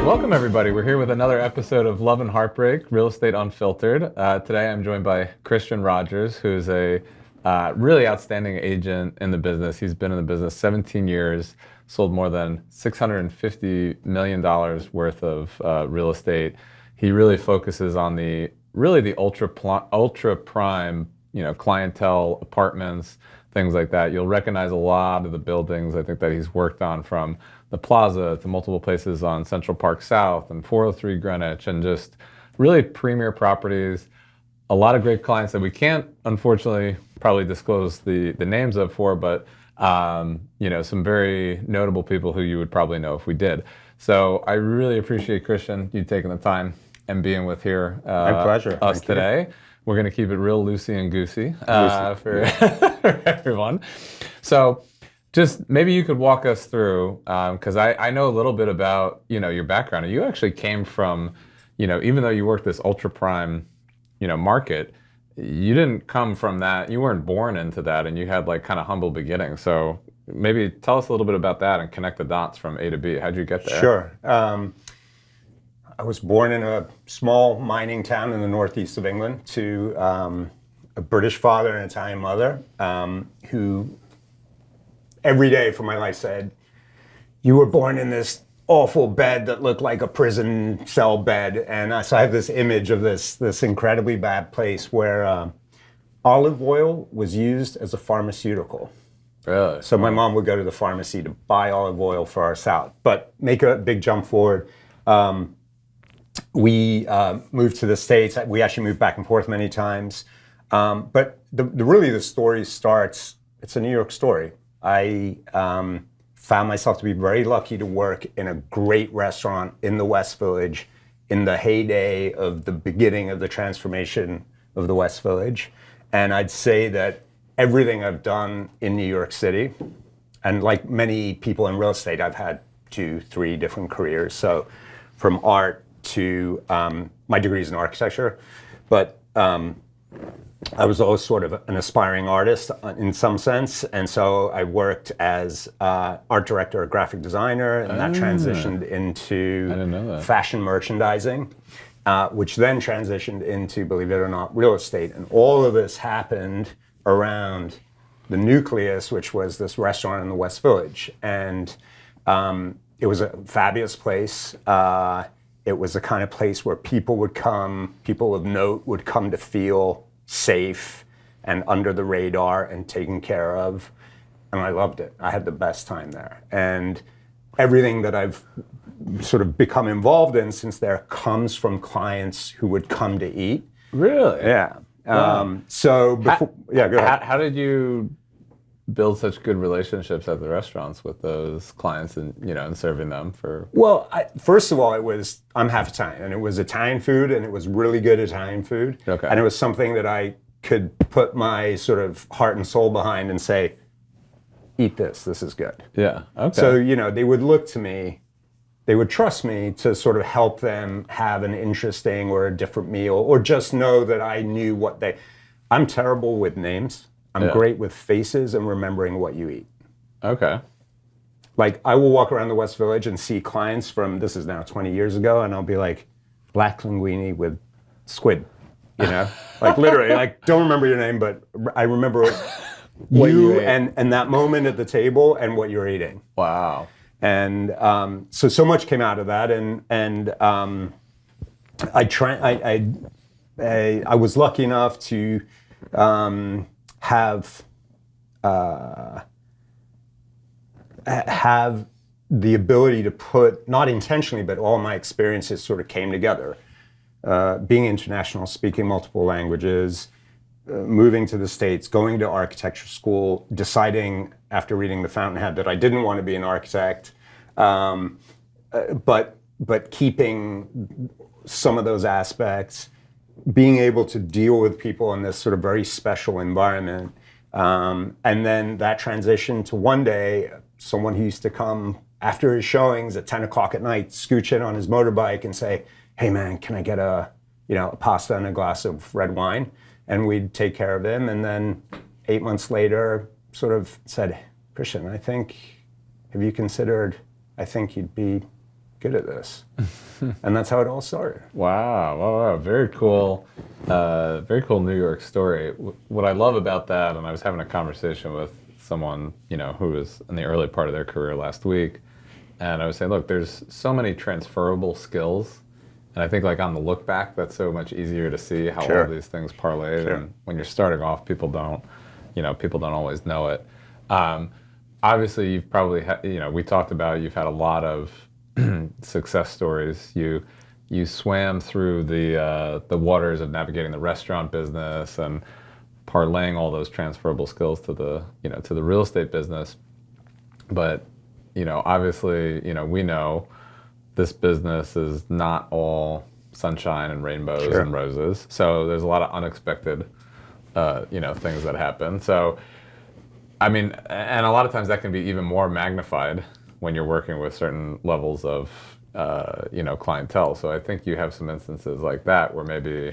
Welcome, everybody. We're here with another episode of Love and Heartbreak, Real Estate Unfiltered. Today I'm joined by Christian Rogers, who's a really outstanding agent in the business. He's been in the business 17 years, sold more than $650 million worth of real estate. He really focuses on the ultra prime, clientele, apartments, things like that. You'll recognize a lot of the buildings I think that he's worked on, from the Plaza to multiple places on Central Park South and 403 Greenwich, and just really premier properties. A lot of great clients that we can't, unfortunately, probably disclose the names of but some very notable people who you would probably know if we did. So I really appreciate, Christian, you taking the time and being with here. My pleasure. Us today. We're going to keep it real loosey and goosey for everyone. So just maybe you could walk us through, because I know a little bit about your background. You actually came from, even though you worked this ultra prime, market, you didn't come from that. You weren't born into that, and you had like kind of humble beginnings. So maybe tell us a little bit about that and connect the dots from A to B. How'd you get there? Sure. I was born in a small mining town in the northeast of England to a British father and Italian mother, who every day for my life said, "You were born in this awful bed that looked like a prison cell bed." And so I have this image of this incredibly bad place where olive oil was used as a pharmaceutical. Really? So my mom would go to the pharmacy to buy olive oil for our salad. But make a big jump forward. We moved to the States. We actually moved back and forth many times. But the story starts, it's a New York story. I found myself to be very lucky to work in a great restaurant in the West Village in the heyday of the beginning of the transformation of the West Village. And I'd say that everything I've done in New York City, and like many people in real estate, I've had 2-3 different careers. So from art to my degree is in architecture, but I was always sort of an aspiring artist in some sense, and so I worked as art director, graphic designer, and that transitioned into fashion merchandising, which then transitioned into, believe it or not, real estate. And all of this happened around the nucleus, which was this restaurant in the West Village, and it was a fabulous place. It was the kind of place where people of note would come to feel safe and under the radar and taken care of. And I loved it. I had the best time there. And everything that I've sort of become involved in since there comes from clients who would come to eat. Really? Yeah. Wow. Go ahead. How did you build such good relationships at the restaurants with those clients and serving them for? Well, first of all, I'm half Italian, and it was Italian food, and it was really good Italian food. Okay. And it was something that I could put my sort of heart and soul behind and say, eat this is good. Yeah, okay. So, they would look to me, they would trust me to sort of help them have an interesting or a different meal, or just know that I knew I'm terrible with names. I'm great with faces and remembering what you eat. Okay. Like, I will walk around the West Village and see clients from, this is now 20 years ago, and I'll be like, black linguine with squid, Like, literally, like, don't remember your name, but I remember what you and that moment at the table and what you're eating. Wow. And so much came out of that, and I was lucky enough to have the ability to put, not intentionally, but all my experiences sort of came together. Being international, speaking multiple languages, moving to the States, going to architecture school, deciding after reading The Fountainhead that I didn't want to be an architect, but keeping some of those aspects, being able to deal with people in this sort of very special environment. And then that transition to one day, someone who used to come after his showings at 10 o'clock at night, scooch in on his motorbike and say, "Hey man, can I get a pasta and a glass of red wine?" And we'd take care of him. And then 8 months later, sort of said, "Christian, have you considered, I think you'd be good at this. And that's how it all started. Wow. Very cool. Very cool New York story. What I love about that, and I was having a conversation with someone, who was in the early part of their career last week, and I was saying, look, there's so many transferable skills, and I think like on the look back, that's so much easier to see how all these things parlayed. Sure. And when you're starting off, people don't always know it. Obviously, you've probably we talked about you've had a lot of success stories. You swam through the waters of navigating the restaurant business and parlaying all those transferable skills to the real estate business. But obviously, we know this business is not all sunshine and rainbows and roses. So there's a lot of unexpected things that happen. So I mean, and a lot of times that can be even more magnified when you're working with certain levels of clientele. So I think you have some instances like that where maybe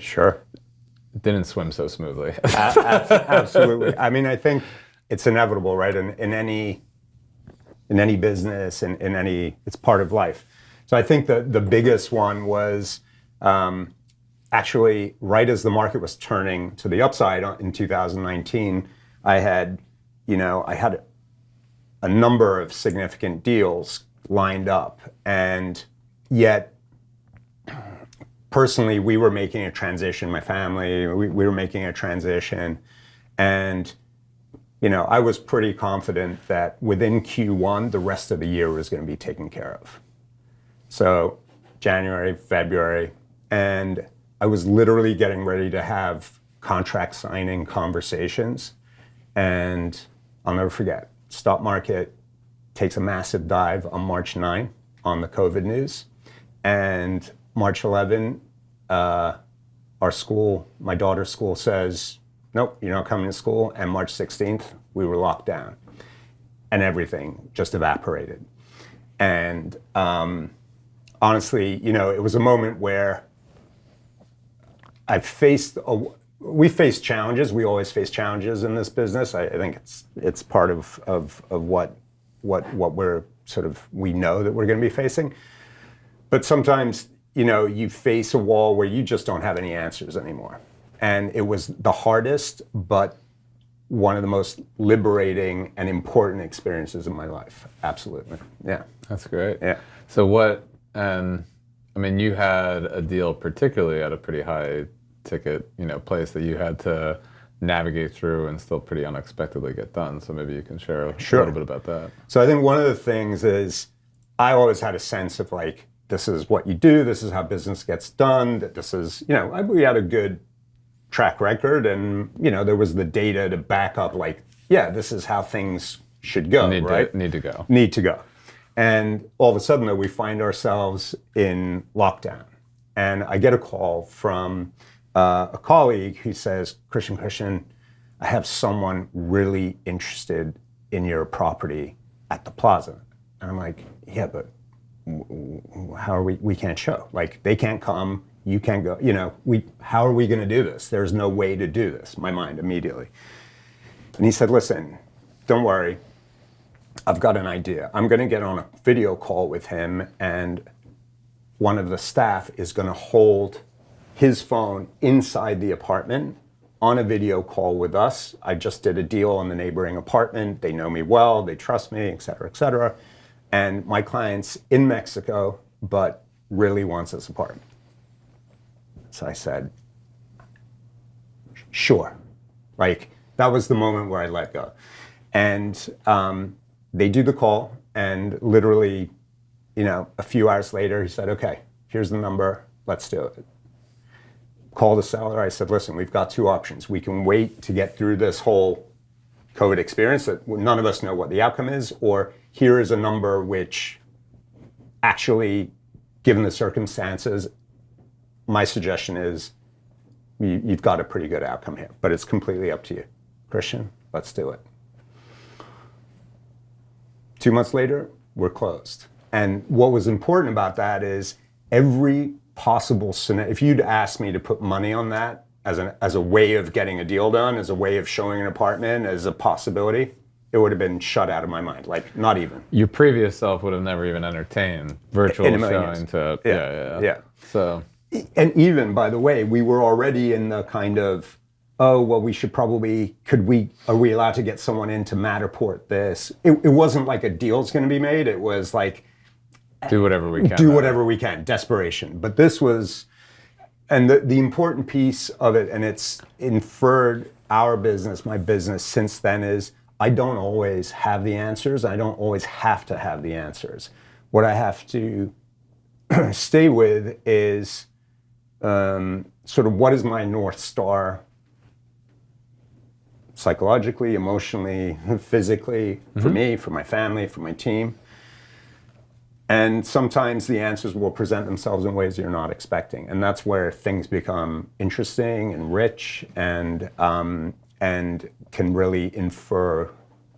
didn't swim so smoothly. Absolutely. I mean, I think it's inevitable, right? In any business, in any, it's part of life. So I think the biggest one was actually right as the market was turning to the upside in 2019. I had a number of significant deals lined up, and yet personally we were making a transition. My family, we were making a transition, and I was pretty confident that within Q1 the rest of the year was going to be taken care of. So January, February, and I was literally getting ready to have contract signing conversations, and I'll never forget, stock market takes a massive dive on March 9 on the COVID news. And March 11, our school, my daughter's school says, nope, you're not coming to school. And March 16th, we were locked down. And everything just evaporated. And honestly, it was a moment where we face challenges. We always face challenges in this business. I think it's part of what we're we know that we're going to be facing. But sometimes, you face a wall where you just don't have any answers anymore. And it was the hardest, but one of the most liberating and important experiences of my life. Absolutely. Yeah. That's great. Yeah. So you had a deal particularly at a pretty high ticket, place that you had to navigate through and still pretty unexpectedly get done. So maybe you can share a little bit about that. So I think one of the things is I always had a sense of this is what you do, this is how business gets done, that this is, we had a good track record, and, there was the data to back up this is how things should go, right? Need to go. And all of a sudden, though, we find ourselves in lockdown. And I get a call from a colleague who says, Christian, I have someone really interested in your property at the plaza. And I'm like, yeah, but how are we can't show. They can't come, you can't go, how are we going to do this? There's no way to do this, my mind immediately. And he said, listen, don't worry. I've got an idea. I'm going to get on a video call with him, and one of the staff is going to hold his phone inside the apartment on a video call with us. I just did a deal on the neighboring apartment. They know me well, they trust me, et cetera, et cetera. And my client's in Mexico, but really wants this apartment. So I said, sure. That was the moment where I let go. And they do the call, and literally, a few hours later, he said, okay, here's the number, let's do it. Call the seller. I said, listen, we've got two options. We can wait to get through this whole COVID experience that none of us know what the outcome is, or here is a number which actually, given the circumstances, my suggestion is you've got a pretty good outcome here, but it's completely up to you. Christian, let's do it. 2 months later, we're closed. And what was important about that is every possible scenario, if you'd asked me to put money on that as a way of getting a deal done, as a way of showing an apartment, as a possibility, it would have been shut out of my mind. Like, not even. Your previous self would have never even entertained virtual In a million showing years. to Yeah. So And even, by the way, we were already in the kind of, oh, well, we should probably, are we allowed to get someone in to Matterport this? It wasn't like a deal's going to be made. It was like, do whatever we can. do whatever we can, desperation. But this was, and the important piece of it, and it's inferred our business, my business since then, is I don't always have the answers. I don't always have to have the answers. What I have to stay with is sort of what is my North Star psychologically, emotionally, physically, for me, for my family, for my team. And sometimes the answers will present themselves in ways you're not expecting. And that's where things become interesting and rich and can really infer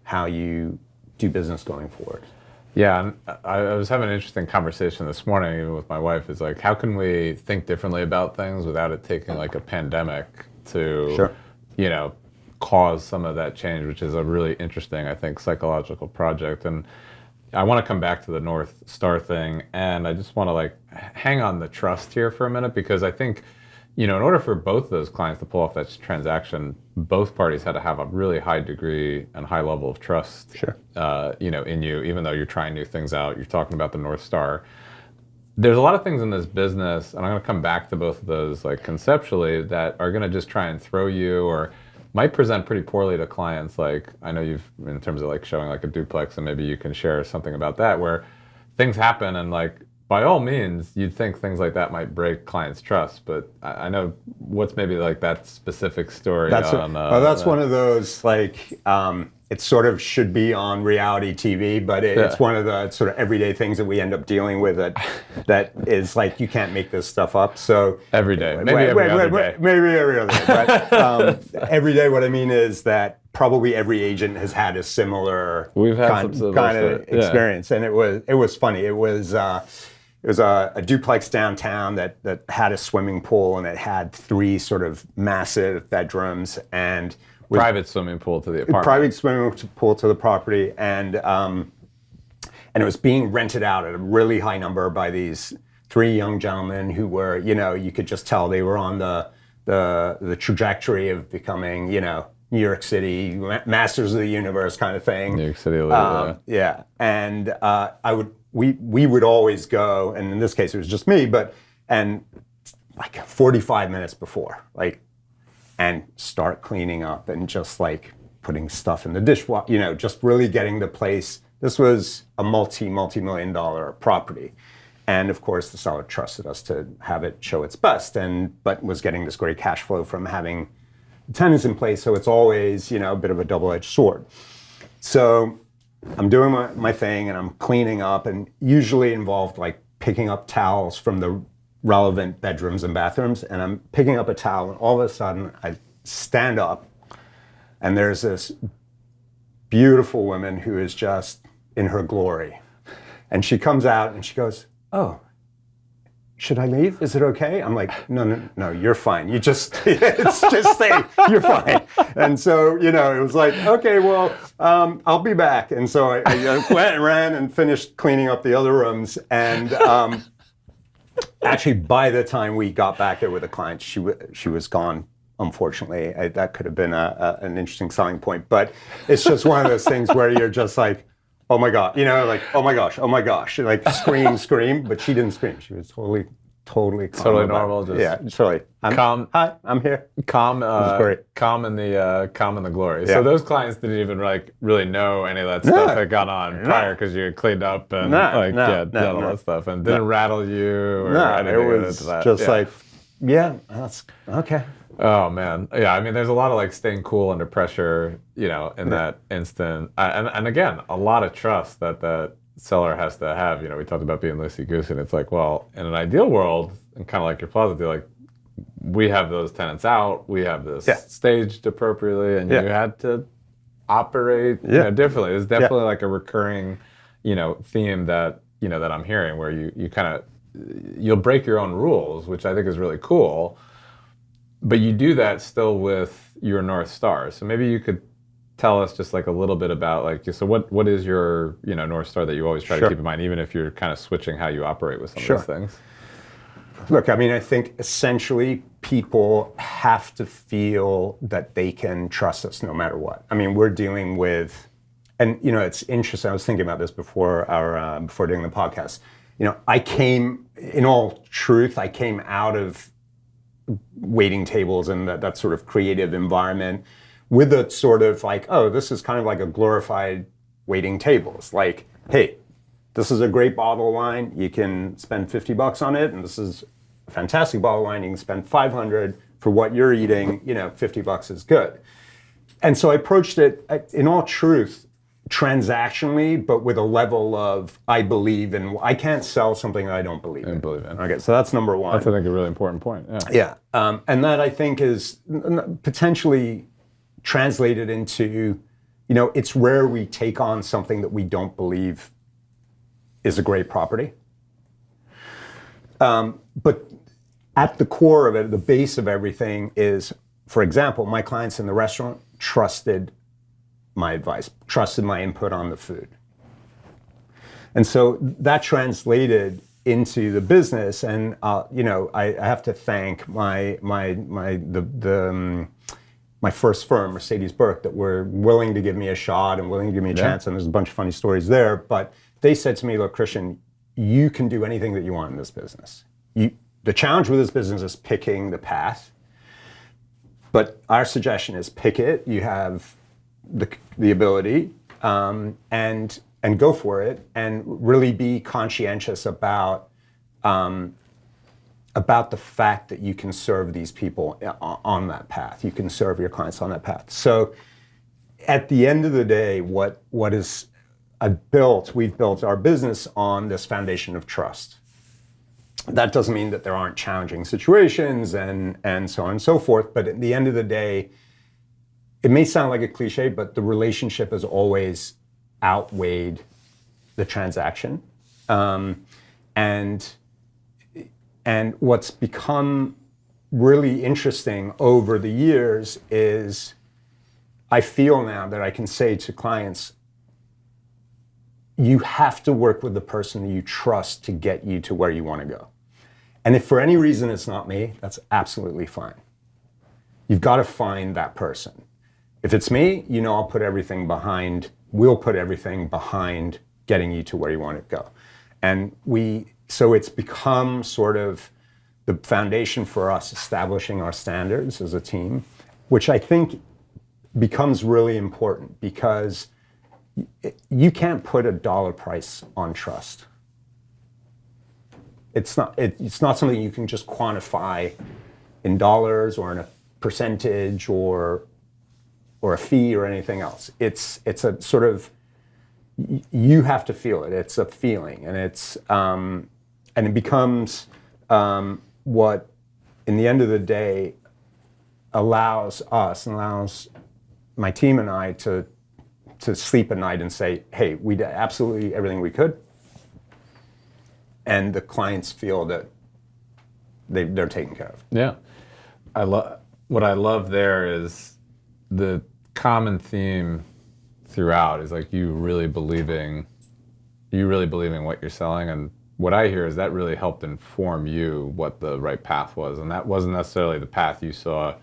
how you do business going forward. Yeah, and I was having an interesting conversation this morning even with my wife. Is like, how can we think differently about things without it taking like a pandemic to, Sure. Cause some of that change, which is a really interesting, I think, psychological project. And I want to come back to the North Star thing, and I just want to like hang on the trust here for a minute, because I think, in order for both of those clients to pull off that transaction, both parties had to have a really high degree and high level of trust, Sure. In you, even though you're trying new things out, you're talking about the North Star. There's a lot of things in this business, and I'm going to come back to both of those, like conceptually, that are going to just try and throw you or might present pretty poorly to clients. Like, I know you've, in terms of like showing like a duplex, and maybe you can share something about that, where things happen and like, by all means, you'd think things like that might break clients' trust, but I know what's maybe like that specific story. That's one of those, like, it sort of should be on reality TV, but it's one of the sort of everyday things that we end up dealing with that is like, you can't make this stuff up. So every day, maybe every other day. Maybe every other day. But every day, what I mean is that probably every agent has had a similar kind of experience. And it was funny. It was a duplex downtown that had a swimming pool, and it had 3 sort of massive bedrooms and private swimming pool to the apartment. Private swimming pool to the property, and it was being rented out at a really high number by these 3 young gentlemen who were, you could just tell they were on the trajectory of becoming, New York City masters of the universe kind of thing. New York City, yeah. And we would always go, and in this case it was just me, and like 45 minutes before, and start cleaning up and just like putting stuff in the dishwasher, just really getting the place. This was a multi-million dollar property. And of course the seller trusted us to have it show its best, but was getting this great cash flow from having tenants in place. So it's always, a bit of a double-edged sword. So I'm doing my thing and I'm cleaning up, and usually involved like picking up towels from the relevant bedrooms and bathrooms, and I'm picking up a towel, and all of a sudden I stand up, and there's this beautiful woman who is just in her glory. And she comes out and she goes, "Oh, should I leave? Is it okay?" I'm like, no, you're fine. You just stay. You're fine. And so, it was like, okay, well, I'll be back. And so I went and ran and finished cleaning up the other rooms. And actually, by the time we got back there with the client, she was gone. Unfortunately, that could have been an interesting selling point. But it's just one of those things where you're just like, oh my God, like, oh my gosh, like scream, but she didn't scream. She was totally calm. Totally normal. Totally. Calm. Hi, I'm here. Calm. Great. Calm in the glory. Yeah. So those clients didn't even really know any of that stuff that got on prior, because you had cleaned up and done all that stuff, and didn't rattle you or anything. It was just like, that's okay. Oh man, yeah. I mean, there's a lot of like staying cool under pressure, in that instant, and again, a lot of trust that seller has to have. We talked about being loosey-goosey, and it's like, well, in an ideal world, and kind of like your closet deal, like we have those tenants out, we have this staged appropriately, and you had to operate differently. There's definitely like a recurring, theme that that I'm hearing, where you kind of you'll break your own rules, which I think is really cool. But you do that still with your North Star. So maybe you could tell us just like a little bit about like, so what is your, North Star that you always try to Sure. keep in mind, even if you're kind of switching how you operate with some Sure. of these things? Look, I mean, I think essentially people have to feel that they can trust us no matter what. I mean, we're dealing with, and it's interesting. I was thinking about this before doing the podcast. In all truth, I came out of waiting tables and that sort of creative environment with a sort of like, oh, this is kind of like a glorified waiting tables. Like, hey, this is a great bottle of wine. You can spend $50 on it, and this is a fantastic bottle of wine. You can spend $500 for what you're eating. $50 is good. And so I approached it, in all truth, transactionally, but with a level of I believe in. I can't sell something that I don't believe in. Okay, so that's number one. That's, I think, a really important point. Yeah, and that I think is potentially translated into, it's rare we take on something that we don't believe is a great property. But at the core of it, the base of everything is, for example, my clients in the restaurant trusted my advice, trusted my input on the food. And so that translated into the business, and I have to thank my first firm, Mercedes Burke, that were willing to give me a shot and willing to give me a chance, and there's a bunch of funny stories there. But they said to me, look, Christian, you can do anything that you want in this business. The challenge with this business is picking the path. But our suggestion is pick it. You have the ability, and go for it, and really be conscientious about the fact that you can serve these people on that path. You can serve your clients on that path. So at the end of the day, we've built our business on this foundation of trust. That doesn't mean that there aren't challenging situations and so on and so forth, but at the end of the day, it may sound like a cliche, but the relationship has always outweighed the transaction. And what's become really interesting over the years is I feel now that I can say to clients, you have to work with the person that you trust to get you to where you want to go. And if for any reason it's not me, that's absolutely fine. You've got to find that person. If it's me, we'll put everything behind getting you to where you want to go. And so it's become sort of the foundation for us establishing our standards as a team, which I think becomes really important because you can't put a dollar price on trust. It's not something you can just quantify in dollars or in a percentage or a fee or anything else. It's a sort of, you have to feel it. It's a feeling, and it becomes what, in the end of the day, allows my team and I to sleep at night and say, hey, we did absolutely everything we could, and the clients feel that they're taken care of. Yeah, what I love there is the common theme throughout is like you really believing what you're selling, and what I hear is that really helped inform you what the right path was, and that wasn't necessarily the path you saw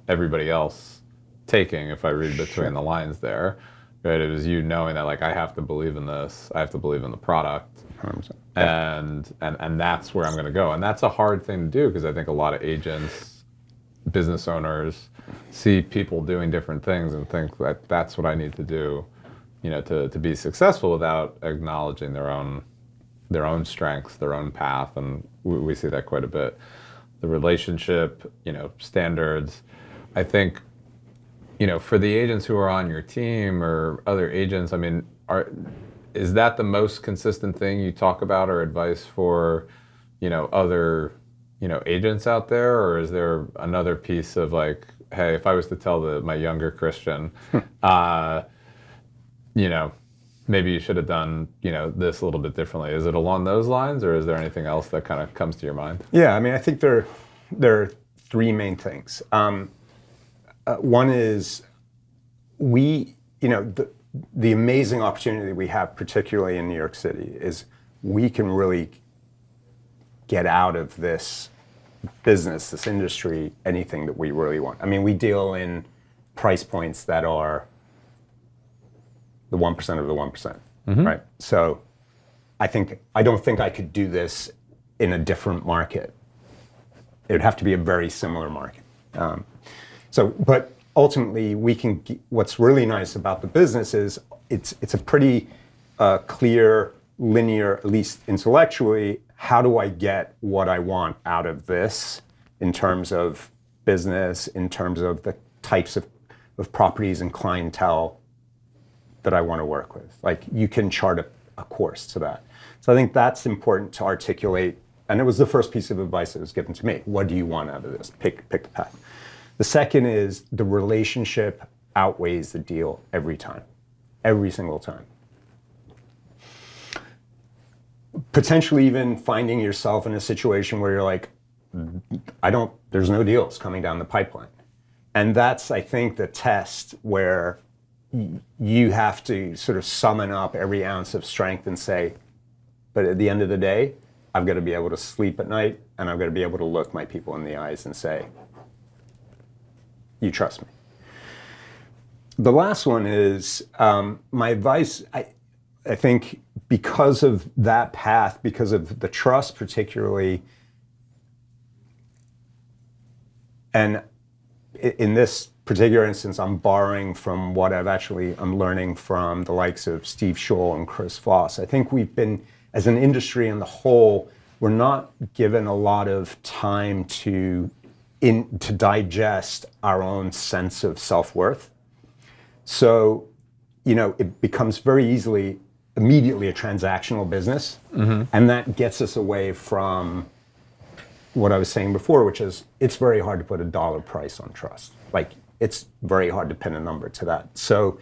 everybody else taking, if I read between the lines there. Right? It was you knowing that, like, I have to believe in this, I have to believe in the product, 100%. and that's where I'm going to go. And that's a hard thing to do because I think a lot of agents, business owners, see people doing different things and think that that's what I need to do, to be successful, without acknowledging their own strengths, their own path, and we see that quite a bit. The relationship, standards. I think, for the agents who are on your team or other agents, I mean, is that the most consistent thing you talk about or advice for, other, agents out there? Or is there another piece of like, hey, if I was to tell my younger Christian, maybe you should have done, this a little bit differently. Is it along those lines, or is there anything else that kind of comes to your mind? Yeah, I mean, I think there are three main things. One is the amazing opportunity we have, particularly in New York City, is we can really get out of this business, this industry, anything that we really want. I mean, we deal in price points that are the 1% of the 1%, right? So I don't think I could do this in a different market. It would have to be a very similar market. But ultimately, what's really nice about the business is it's a pretty clear, linear, at least intellectually, how do I get what I want out of this in terms of business, in terms of the types of properties and clientele that I want to work with. Like, you can chart a course to that. So I think that's important to articulate. And it was the first piece of advice that was given to me. What do you want out of this? Pick the path. The second is the relationship outweighs the deal every time, every single time. Potentially even finding yourself in a situation where you're like, there's no deals coming down the pipeline. And that's, I think, the test where you have to sort of summon up every ounce of strength and say, but at the end of the day, I've got to be able to sleep at night, and I've got to be able to look my people in the eyes and say, you trust me. The last one is my advice. I think because of that path, because of the trust particularly, and in this particular instance, I'm borrowing from what I'm learning from the likes of Steve Scholl and Chris Voss. I think we've been, as an industry in the whole, we're not given a lot of time to digest our own sense of self-worth. So, it becomes very immediately a transactional business. And that gets us away from what I was saying before, which is it's very hard to put a dollar price on trust. Like, it's very hard to pin a number to that. So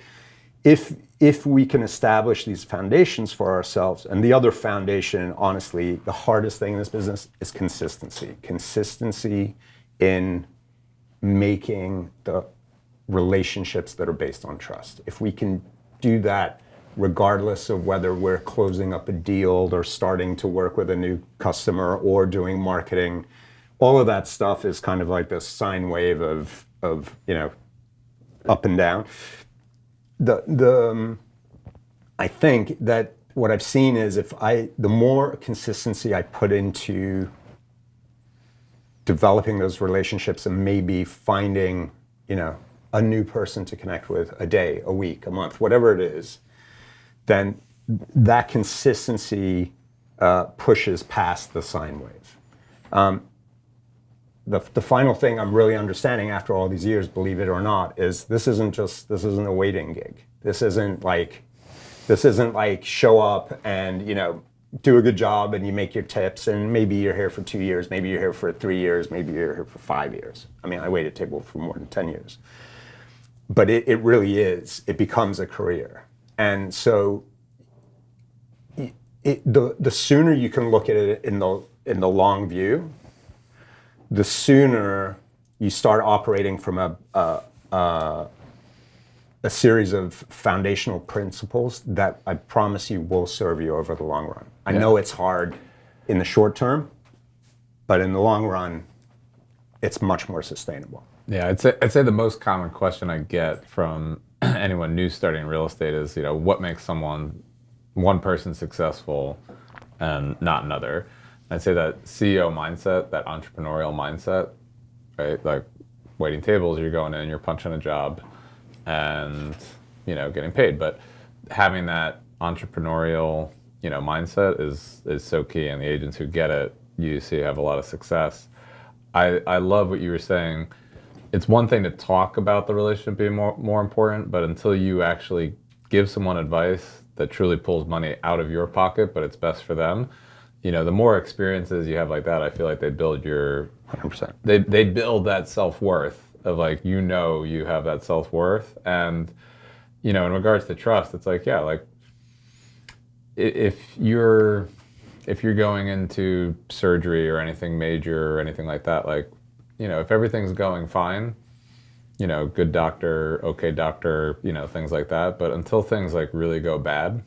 if we can establish these foundations for ourselves, and the other foundation, honestly, the hardest thing in this business is consistency. Consistency in making the relationships that are based on trust. If we can do that, regardless of whether we're closing up a deal or starting to work with a new customer or doing marketing, all of that stuff is kind of like this sine wave of up and down. I think that what I've seen is the more consistency I put into developing those relationships and maybe finding, a new person to connect with a day, a week, a month, whatever it is, then that consistency pushes past the sine wave. The final thing I'm really understanding after all these years, believe it or not, is this isn't a waiting gig. This isn't like show up and, do a good job and you make your tips and maybe you're here for 2 years, maybe you're here for 3 years, maybe you're here for 5 years. I mean, I waited table for more than 10 years. But it really is. It becomes a career. And so the sooner you can look at it in the long view, the sooner you start operating from a series of foundational principles that I promise you will serve you over the long run. I know it's hard in the short term, but in the long run, it's much more sustainable. Yeah, I'd say the most common question I get from anyone new starting in real estate is, what makes one person successful and not another? I'd say that CEO mindset, that entrepreneurial mindset, right? Like waiting tables, you're going in, you're punching a job and, getting paid. But having that entrepreneurial, mindset is so key. And the agents who get it, you see have a lot of success. I love what you were saying. It's one thing to talk about the relationship being more important, but until you actually give someone advice that truly pulls money out of your pocket, but it's best for them, the more experiences you have like that, I feel like they build 100%. They build that self-worth of like, you have that self-worth. And, in regards to trust, it's like, if you're going into surgery or anything major or anything like that, like, if everything's going fine, good doctor, okay doctor, things like that. But until things like really go bad,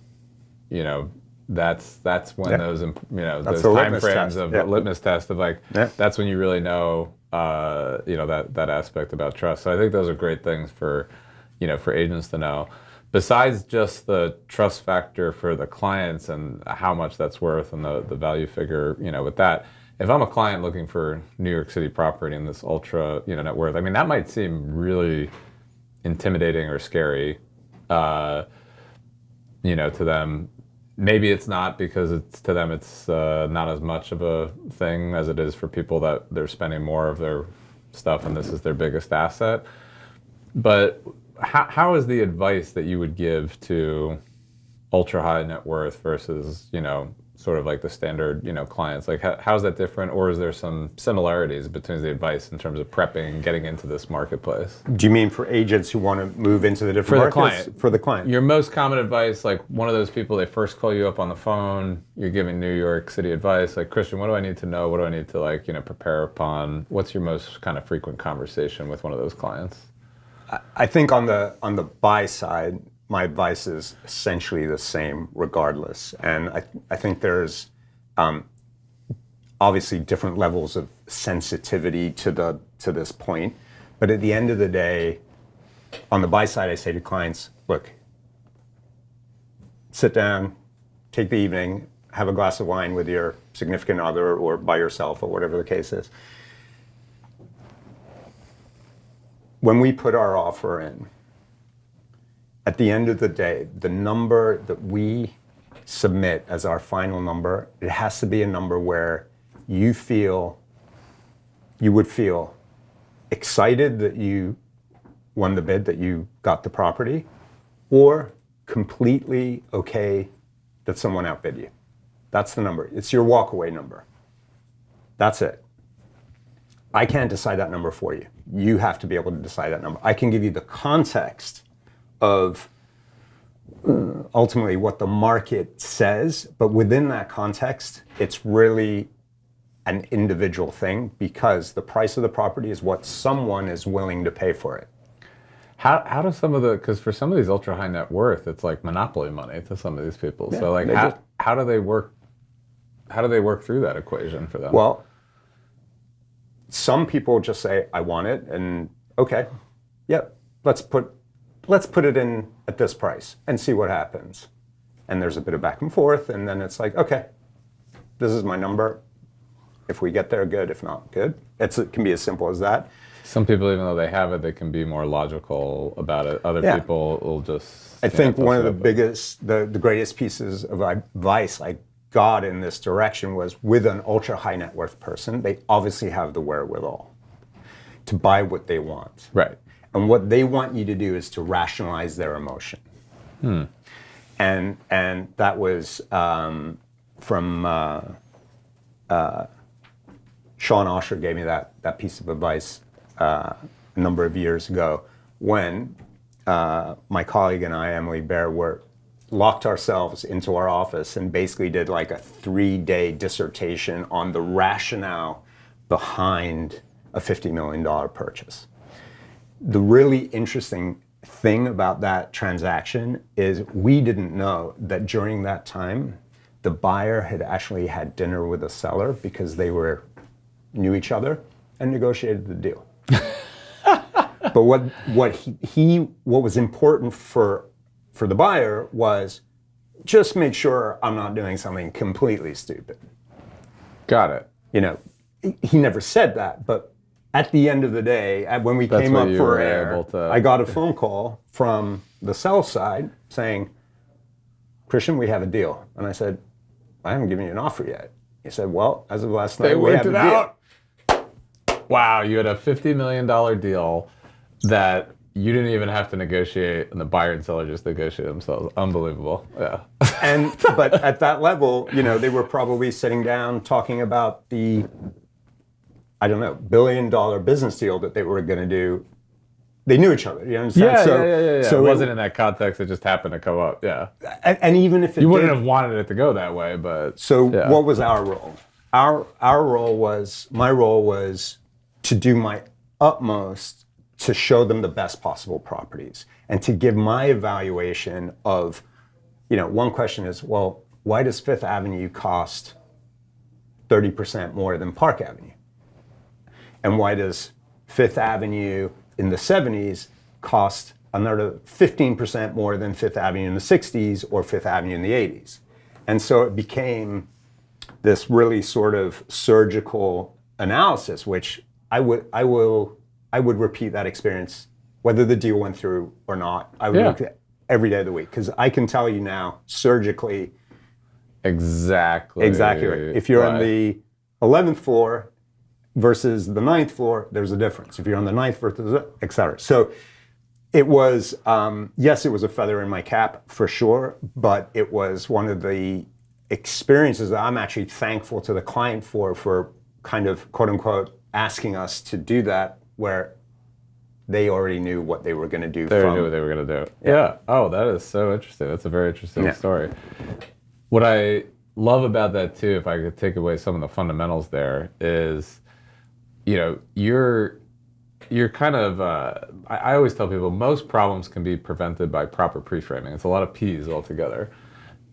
you know, that's when those those the time litmus frames test. of Yeah. litmus test of like that's when you really know that aspect about trust. So I think those are great things for for agents to know. Besides just the trust factor for the clients and how much that's worth and the value figure, with that. If I'm a client looking for New York City property in this ultra, net worth, I mean, that might seem really intimidating or scary, to them. Maybe it's not because it's to them it's not as much of a thing as it is for people that they're spending more of their stuff and this is their biggest asset. But how is the advice that you would give to ultra high net worth versus sort of like the standard clients? Like how's that different, or is there some similarities between the advice in terms of prepping and getting into this marketplace? Do you mean for agents who want to move into the different markets? For the client. Your most common advice, like one of those people, they first call you up on the phone, you're giving New York City advice, like, Christian, what do I need to know? What do I need to prepare upon? What's your most kind of frequent conversation with one of those clients? I think on the buy side, my advice is essentially the same regardless. And I think there's obviously different levels of sensitivity to this point. But at the end of the day, on the buy side, I say to clients, look, sit down, take the evening, have a glass of wine with your significant other or by yourself or whatever the case is. When we put our offer in, at the end of the day, the number that we submit as our final number, it has to be a number where you would feel excited that you won the bid, that you got the property, or completely okay that someone outbid you. That's the number. It's your walkaway number. That's it. I can't decide that number for you. You have to be able to decide that number. I can give you the context of ultimately what the market says, but within that context, it's really an individual thing because the price of the property is what someone is willing to pay for it. How do because for some of these ultra high net worth, it's like monopoly money to some of these people. Yeah, so like how do they work through that equation for them? Well, some people just say, I want it, and okay, yep, let's put it in at this price and see what happens. And there's a bit of back and forth, and then it's like, okay, this is my number. If we get there, good. If not, good. It can be as simple as that. Some people, even though they have it, they can be more logical about it. Other people will just... I think one of the greatest pieces of advice I got in this direction was with an ultra high net worth person, they obviously have the wherewithal to buy what they want. Right. And what they want you to do is to rationalize their emotion. And that was from Sean Osher gave me that piece of advice a number of years ago when my colleague and I, Emily Bear, locked ourselves into our office and basically did like a 3-day dissertation on the rationale behind a $50 million purchase. The really interesting thing about that transaction is we didn't know that during that time, the buyer had actually had dinner with the seller because they knew each other and negotiated the deal. But what was important for the buyer was just make sure I'm not doing something completely stupid. Got it. He never said that, but at the end of the day, when we came up for air, I got a phone call from the sell side saying, Christian, we have a deal. And I said, I haven't given you an offer yet. He said, well, as of last night, we have a deal. Wow, you had a $50 million deal that you didn't even have to negotiate, and the buyer and seller just negotiated themselves. Unbelievable. Yeah. But at that level, they were probably sitting down talking about the, I don't know, $1 billion business deal that they were going to do. They knew each other. You understand? Yeah. So it wasn't in that context. It just happened to come up. Yeah. And even if you wouldn't have wanted it to go that way, but what was our role? My role was to do my utmost to show them the best possible properties and to give my evaluation of, one question is, well, why does Fifth Avenue cost 30% more than Park Avenue? And why does Fifth Avenue in the 70s cost another 15% more than Fifth Avenue in the 60s or Fifth Avenue in the 80s? And so it became this really sort of surgical analysis, which I would repeat that experience, whether the deal went through or not. I would look at every day of the week, because I can tell you now surgically. Exactly right. If you're on the 11th floor versus the 9th floor, there's a difference. If you're on the 9th versus, et cetera. So it was, yes, it was a feather in my cap for sure, but it was one of the experiences that I'm actually thankful to the client for kind of, quote unquote, asking us to do that, where they already knew what they were going to do. They knew what they were going to do. Yeah. Oh, that is so interesting. That's a very interesting story. What I love about that too, if I could take away some of the fundamentals there, is, you're kind of, I always tell people most problems can be prevented by proper pre-framing. It's a lot of P's altogether.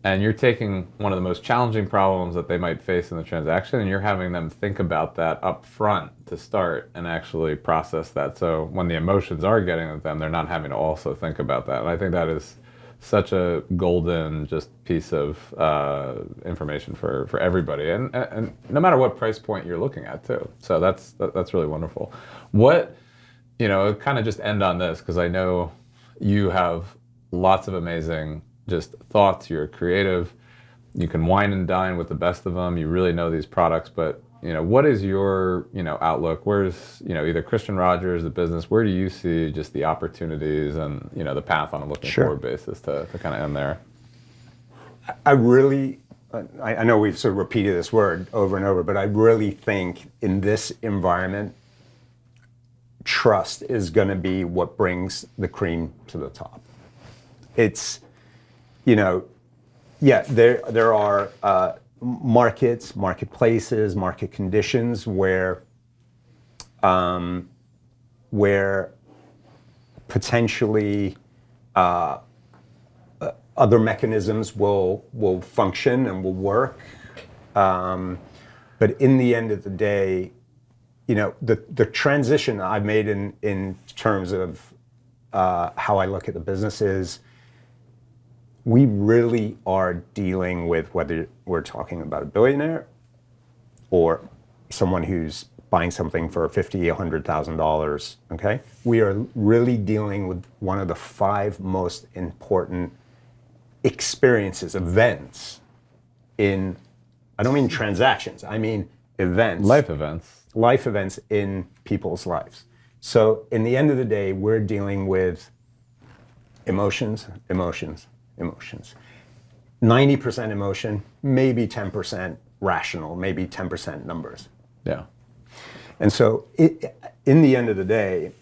And you're taking one of the most challenging problems that they might face in the transaction, and you're having them think about that up front to start and actually process that. So when the emotions are getting at them, they're not having to also think about that. And I think that is such a golden just piece of information for everybody, and no matter what price point you're looking at too. So that's really wonderful. What, kind of just end on this, because I know you have lots of amazing just thoughts. You're creative. You can wine and dine with the best of them. You really know these products, but what is your outlook? Where's either Christian Rogers, the business? Where do you see just the opportunities and the path on a looking forward basis to kind of end there? I know we've sort of repeated this word over and over, but I really think in this environment, trust is going to be what brings the cream to the top. It's there are markets, marketplaces, market conditions where potentially other mechanisms will function and will work. But in the end of the day, the transition I've made in terms of how I look at the business is, we really are dealing with, whether we're talking about a billionaire or someone who's buying something for $50,000, $100,000, okay? We are really dealing with one of the 5 most important experiences, events in, I don't mean transactions, I mean events. Life events. Life events in people's lives. So in the end of the day, we're dealing with emotions. 90% emotion, maybe 10% rational, maybe 10% numbers. Yeah. And so in the end of the day,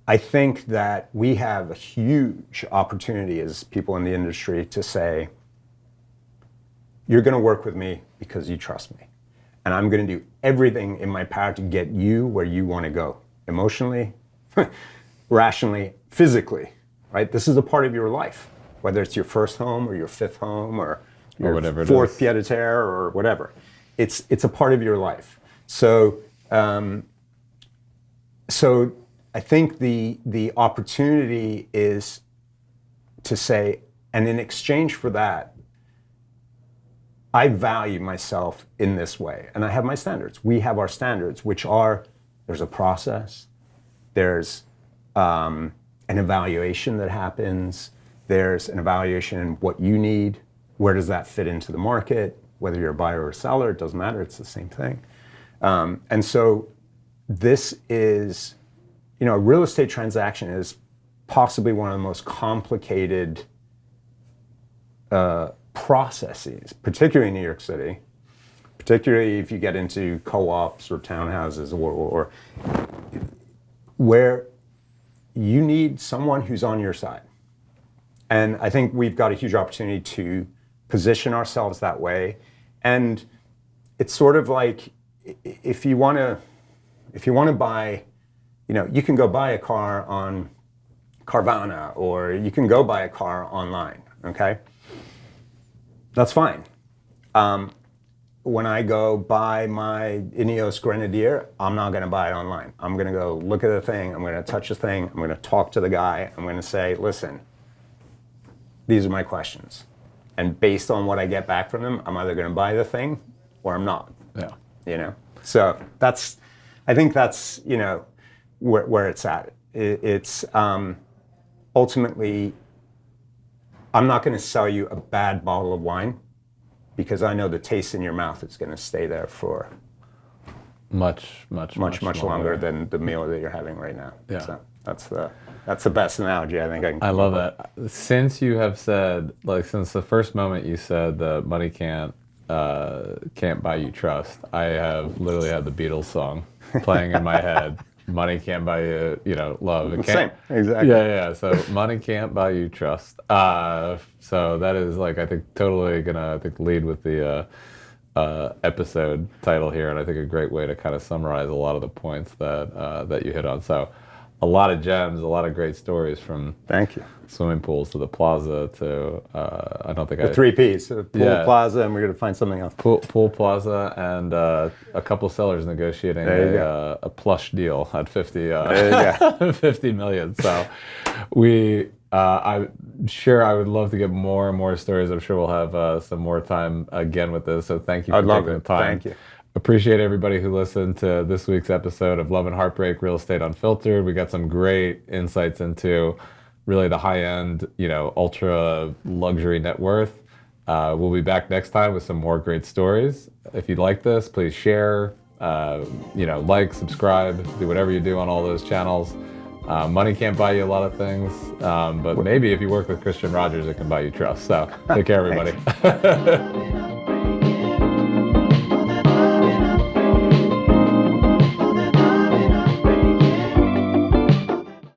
I think that we have a huge opportunity as people in the industry to say, you're going to work with me because you trust me. And I'm going to do everything in my power to get you where you want to go, emotionally, rationally, physically, right? This is a part of your life. Whether it's your first home or your 5th home or your 4th pied a terre or whatever, it's a part of your life. So I think the opportunity is to say, and in exchange for that, I value myself in this way, and I have my standards. We have our standards, which are, there's a process, there's an evaluation that happens. There's an evaluation in what you need. Where does that fit into the market? Whether you're a buyer or a seller, it doesn't matter. It's the same thing. And so this is, a real estate transaction is possibly one of the most complicated processes, particularly in New York City, particularly if you get into co-ops or townhouses or where you need someone who's on your side. And I think we've got a huge opportunity to position ourselves that way. And it's sort of like, if you want to buy you can go buy a car on Carvana, or you can go buy a car online, okay? That's fine. When I go buy my Ineos Grenadier, I'm not going to buy it online. I'm going to go look at the thing. I'm going to touch the thing. I'm going to talk to the guy. I'm going to say, listen, these are my questions. And based on what I get back from them, I'm either going to buy the thing or I'm not. Yeah. So I think that's, where it's at. It's ultimately, I'm not going to sell you a bad bottle of wine, because I know the taste in your mouth is going to stay there for Much longer than the meal that you're having right now. Yeah. So that's the best analogy I think I can. I love that. Since you have said, since the first moment you said that money can't buy you trust, I have literally had the Beatles song playing in my head. Money can't buy you, love. It can't, Same, exactly. Yeah. So money can't buy you trust. So that is I think totally gonna lead with the episode title here, and I think a great way to kind of summarize a lot of the points that you hit on. So a lot of gems, a lot of great stories, from Thank you. swimming pools to the plaza to I don't think The 3 Ps, pool, plaza, and we're going to find something else. Pool plaza, and a couple sellers negotiating a plush deal at 50 million. So I'm sure I would love to get more and more stories. I'm sure we'll have some more time again with this. So thank you for taking the time. Thank you. Appreciate everybody who listened to this week's episode of Love and Heartbreak, Real Estate Unfiltered. We got some great insights into really the high-end, ultra luxury net worth. We'll be back next time with some more great stories. If you like this, please share, like, subscribe, do whatever you do on all those channels. Money can't buy you a lot of things, but maybe if you work with Christian Rogers, it can buy you trust. So take care, everybody.